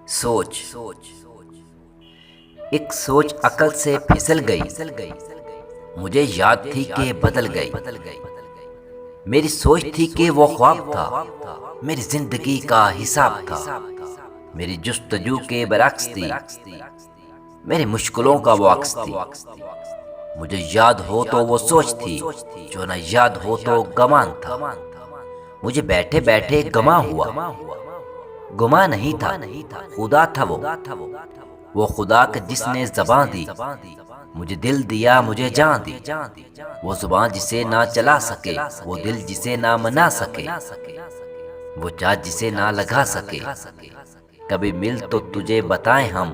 सोच। एक सोच अकल से फिसल गई, मुझे याद थी कि बदल गई। मेरी सोच थी कि वो ख्वाब था, मेरी जिंदगी का हिसाब था। मेरी जुस्तजू के बरक्स थी, मेरी मुश्किलों का वो अक्स थी। मुझे याद हो तो वो सोच थी, जो न याद हो तो गमान था। मुझे बैठे बैठे गमा हुआ, गुमा नहीं था, खुदा था वो खुदा का जिसने ज़बां दी। मुझे दिल दिया, मुझे जान दी। वो ज़ुबान जिसे ना चला सके, वो दिल जिसे ना मना सके, वो चाह जिसे ना लगा सके। कभी मिल तो तुझे बताएं हम,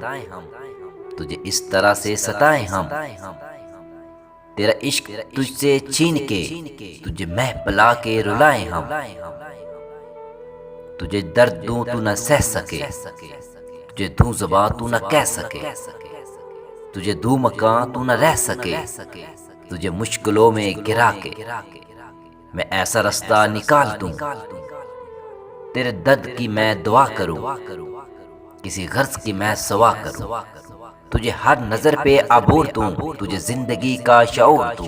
तुझे इस तरह से सताएं हम। तेरा इश्क तुझसे छीन के, तुझे महफिला के रुलाएं हम। तुझे दर्द दूं तू न सह सके, तुझे दूं ज़बां तू न कह सके, तुझे दूं मकान तू न रह सके। तुझे मुश्किलों में गिरा के मैं ऐसा रास्ता निकाल दूं, तेरे दर्द की मैं दुआ करूं, किसी गर्ज की मैं सवा करूं। तुझे हर नजर पे अबूर दूं, तुझे जिंदगी का शऊर दूं।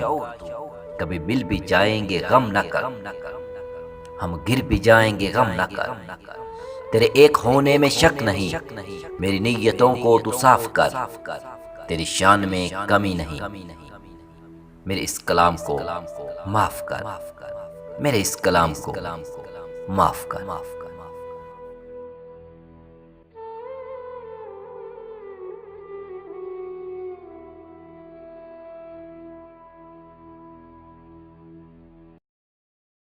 कभी मिल भी जाएंगे गम न कर, हम गिर भी जाएंगे गम न कर। तेरे एक होने में शक नहीं, मेरी नीयतों को तू साफ कर। तेरी शान में कमी नहीं, मेरे इस कलाम को माफ कर। मेरे इस कलाम को माफ कर।